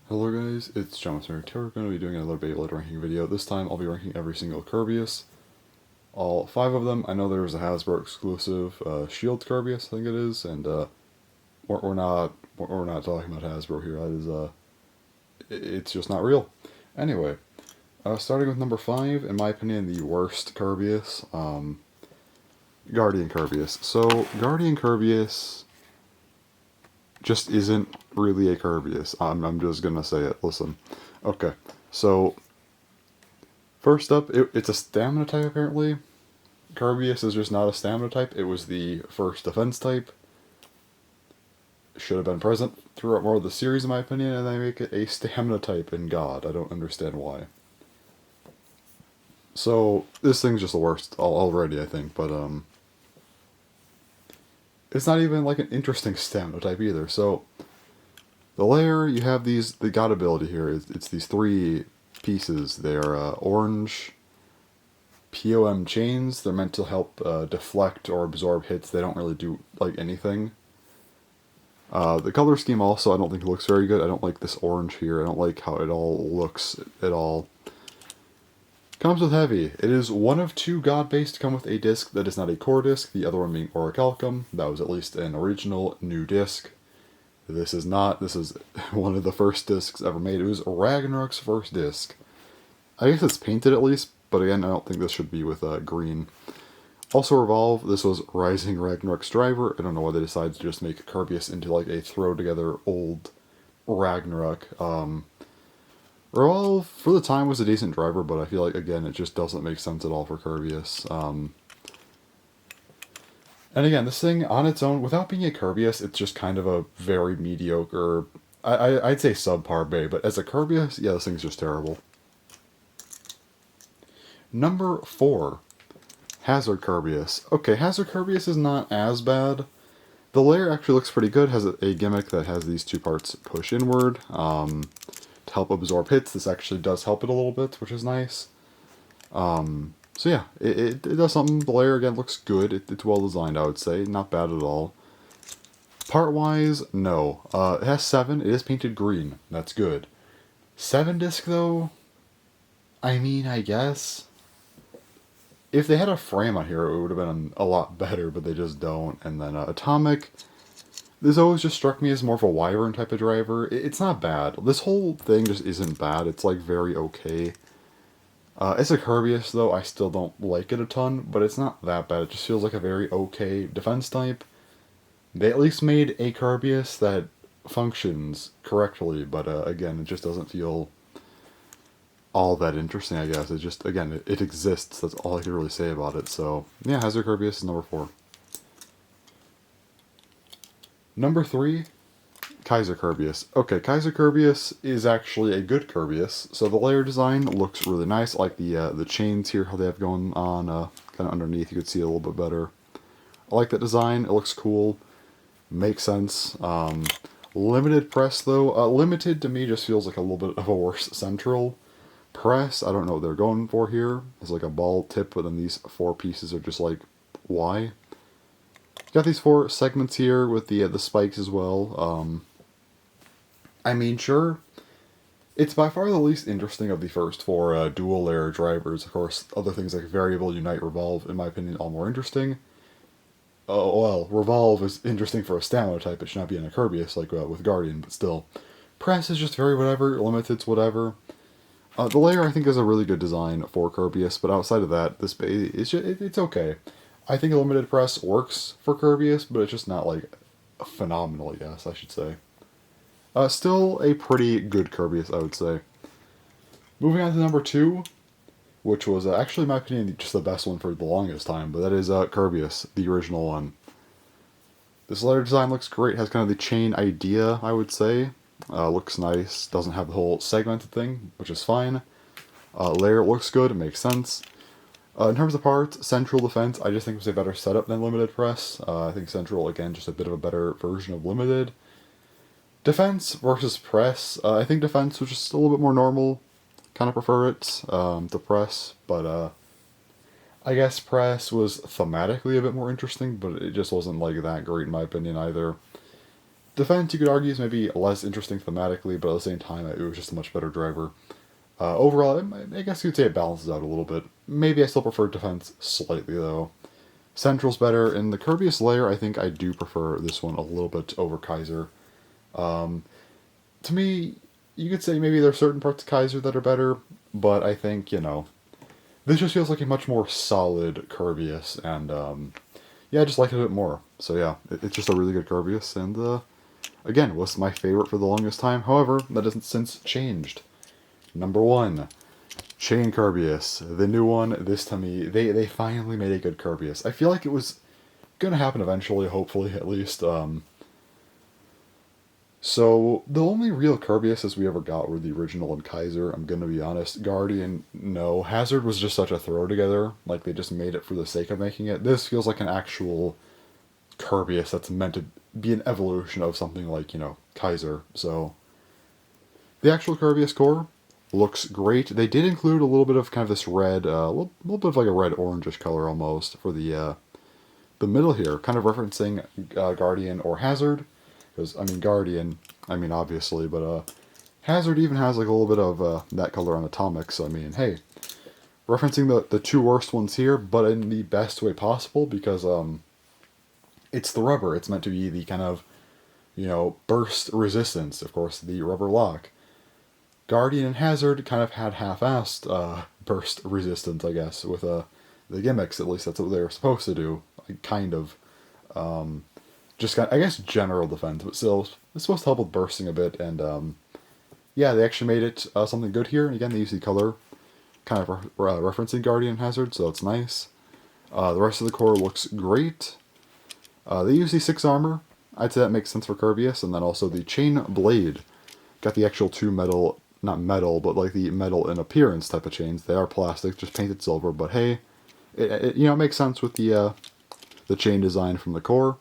Hello guys, it's John here. Today we're going to be doing another Beyblade ranking video. This time I'll be ranking every single Kerbeus. All 5 of them. I know there's a Hasbro exclusive Shield Kerbeus, I think it is, and we're not talking about Hasbro here. That is it's just not real. Anyway, starting with number 5, in my opinion, the worst Kerbeus, Guardian Kerbeus. So Guardian Kerbeus just isn't really a Kerbeus. I'm just gonna say it. Listen. Okay, so first up, it's a stamina type apparently. Kerbeus is just not a stamina type. It was the first defense type. Should have been present throughout more of the series in my opinion, and they make it a stamina type in God. I don't understand why. So this thing's just the worst already, I think, but it's not even like an interesting stamina type either. So the layer, you have the God ability here. It's these 3 pieces. They're orange POM chains. They're meant to help deflect or absorb hits. They don't really do like anything. The color scheme also I don't think looks very good. I don't like this orange here. I don't like how it all looks at all. Comes with heavy. It is one of 2 God based to come with a disc that is not a core disc, the other one being Orichalcum. That was at least an original new disc. This is not. This is one of the first discs ever made. It was Ragnarok's first disc. I guess it's painted at least, but again, I don't think this should be with green. Also Revolve, this was Rising Ragnarok's driver. I don't know why they decided to just make Kerbeus into like a throw together old Ragnarok. Revolve, for the time, was a decent driver, but I feel like, again, it just doesn't make sense at all for Kerbeus. And again, this thing, on its own, without being a Kerbeus, it's just kind of a very mediocre, I'd say subpar Bay, but as a Kerbeus, yeah, this thing's just terrible. Number 4, Hazard Kerbeus. Okay, Hazard Kerbeus is not as bad. The layer actually looks pretty good, has a gimmick that has these 2 parts push inward, to help absorb hits. This actually does help it a little bit, which is nice. So yeah, it does something. The layer, again, looks good. It's well designed, I would say. Not bad at all. Part-wise, no. It has 7. It is painted green. That's good. 7 disc, though? I mean, I guess. If they had a frame on here, it would have been a lot better, but they just don't. And then Atomic, this always just struck me as more of a Wyvern type of driver. It's not bad. This whole thing just isn't bad. It's like very okay. As a Kerbeus, though, I still don't like it a ton, but it's not that bad. It just feels like a very okay defense type. They at least made a Kerbeus that functions correctly, but again, it just doesn't feel all that interesting, I guess. It just, again, it exists. That's all I can really say about it. So, yeah, Hazard Kerbeus is number 4. Number 3, Kaiser Kerbeus. Okay, Kaiser Kerbeus is actually a good Kerbeus. So the layer design looks really nice. I like the chains here, how they have going on kind of underneath. You could see it a little bit better. I like that design. It looks cool. Makes sense. Limited press, though. Limited, to me, just feels like a little bit of a worse central. Press, I don't know what they're going for here. It's like a ball tip, but then these 4 pieces are just like, why? Got these 4 segments here with the spikes as well. I mean, sure, it's by far the least interesting of the first 4 dual layer drivers. Of course, other things like Variable, Unite, Revolve, in my opinion, all more interesting. Oh, well, Revolve is interesting for a stamina type. It should not be in a Kerbeus like with Guardian, but still. Press is just very whatever. Limited's whatever. The layer, I think, is a really good design for Kerbeus, but outside of that, this it's okay. I think a limited press works for Kerbeus, but it's just not, like, phenomenal, I guess, I should say. Still a pretty good Kerbeus, I would say. Moving on to number 2, which was actually, in my opinion, just the best one for the longest time, but that is Kerbeus, the original one. This layer design looks great, has kind of the chain idea, I would say. Looks nice, doesn't have the whole segmented thing, which is fine. Layer looks good, it makes sense. In terms of parts, Central Defense, I just think was a better setup than Limited Press. I think Central, again, just a bit of a better version of Limited. Defense versus Press, I think Defense was just a little bit more normal. Kind of prefer it to Press, but I guess Press was thematically a bit more interesting, but it just wasn't like that great in my opinion either. Defense, you could argue, is maybe less interesting thematically, but at the same time, it was just a much better driver. Overall, I guess you'd say it balances out a little bit. Maybe I still prefer Defense slightly, though. Central's better. In the Kerbeus layer, I think I do prefer this one a little bit over Kaiser. To me, you could say maybe there are certain parts of Kaiser that are better, but I think, this just feels like a much more solid Kerbeus, and yeah, I just like it a bit more. So yeah, it's just a really good Kerbeus, and again, was my favorite for the longest time. However, that hasn't since changed. Number 1, Chain Kerbeus, the new one. This, to me, they finally made a good Kerbeus. I feel like it was gonna happen eventually, hopefully, at least. So, the only real Kerbeus we ever got were the original and Kaiser, I'm gonna be honest. Guardian, no. Hazard was just such a throw together, like they just made it for the sake of making it. This feels like an actual Kerbeus that's meant to be an evolution of something like, Kaiser. So, the actual Kerbeus core looks great. They did include a little bit of kind of this red, a little bit of like a red-orangish color almost for the middle here, kind of referencing Guardian or Hazard. Because, Guardian, obviously, but Hazard even has like a little bit of that color on Atomic, so hey, referencing the two worst ones here, but in the best way possible, because it's the rubber. It's meant to be the kind of, burst resistance, of course, the rubber lock. Guardian and Hazard kind of had half-assed burst resistance, I guess, with the gimmicks. At least that's what they were supposed to do, like, kind of. Just I guess general defense, but still, it's supposed to help with bursting a bit, and yeah, they actually made it something good here, and again, they use the color kind of referencing Guardian Hazard, so it's nice. The rest of the core looks great. They use the 6 armor, I'd say that makes sense for Kerbeus, and then also the chain blade. Got the actual 2 metal, not metal, but like the metal in appearance type of chains. They are plastic, just painted silver, but hey, it makes sense with the chain design from the core.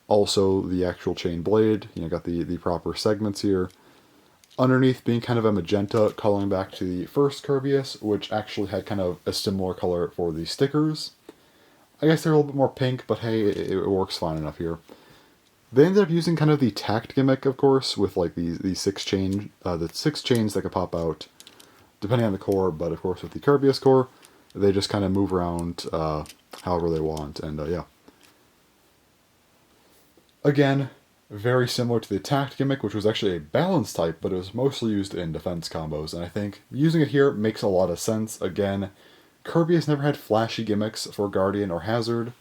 Also, the actual chain blade, got the proper segments here. Underneath being kind of a magenta, calling back to the first Kerbeus, which actually had kind of a similar color for the stickers. I guess they're a little bit more pink, but hey, it works fine enough here. They ended up using kind of the tact gimmick, of course, with like the 6 chains that could pop out, depending on the core, but of course with the Kerbeus core, they just kind of move around however they want, and yeah. Again, very similar to the attack gimmick, which was actually a balance type, but it was mostly used in defense combos, and I think using it here makes a lot of sense. Again, Kerbeus never had flashy gimmicks for Guardian or Hazard.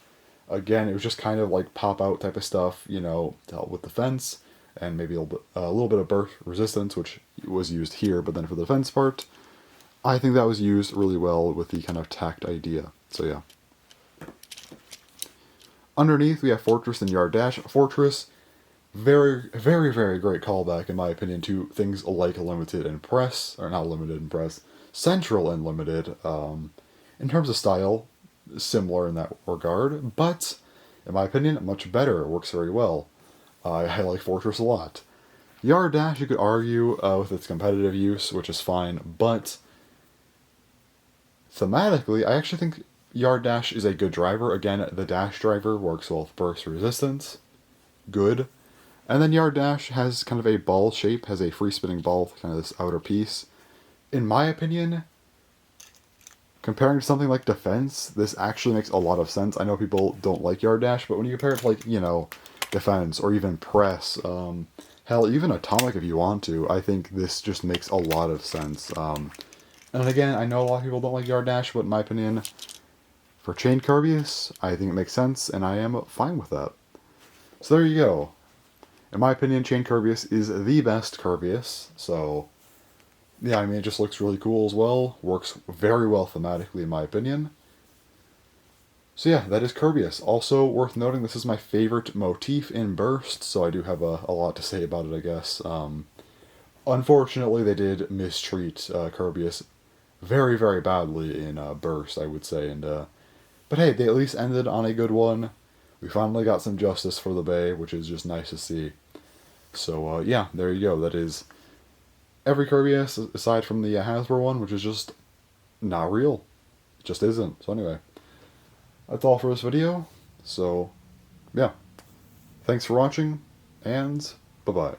Again, it was just kind of like pop-out type of stuff, to help with defense, and maybe a little bit of burst resistance, which was used here, but then for the defense part, I think that was used really well with the kind of tact idea. So yeah. Underneath, we have Fortress and Yard Dash. Fortress, very, very, very great callback, in my opinion, to things like Limited and Press, or not Limited and Press, Central and Limited. In terms of style, similar in that regard, but, in my opinion, much better. It works very well. I like Fortress a lot. Yard Dash, you could argue with its competitive use, which is fine, but thematically, I actually think Yard Dash is a good driver. Again, the dash driver works well with burst resistance. Good. And then Yard Dash has kind of a ball shape, has a free spinning ball, kind of this outer piece. In my opinion, comparing to something like Defense, this actually makes a lot of sense. I know people don't like Yard Dash, but when you compare it to like, Defense or even Press, hell, even Atomic if you want to, I think this just makes a lot of sense. And again, I know a lot of people don't like Yard Dash, but in my opinion, for Chain Kerbeus, I think it makes sense, and I am fine with that. So there you go. In my opinion, Chain Kerbeus is the best Kerbeus, so yeah, it just looks really cool as well. Works very well thematically, in my opinion. So yeah, that is Kerbeus. Also worth noting, this is my favorite motif in Burst, so I do have a lot to say about it, I guess. Unfortunately, they did mistreat Kerbeus very, very badly in Burst, I would say, and but hey, they at least ended on a good one. We finally got some justice for the Bay, which is just nice to see. So, yeah, there you go. That is every Kerbeus, aside from the Hasbro one, which is just not real. It just isn't. So anyway, that's all for this video. So, yeah. Thanks for watching, and Bye-bye.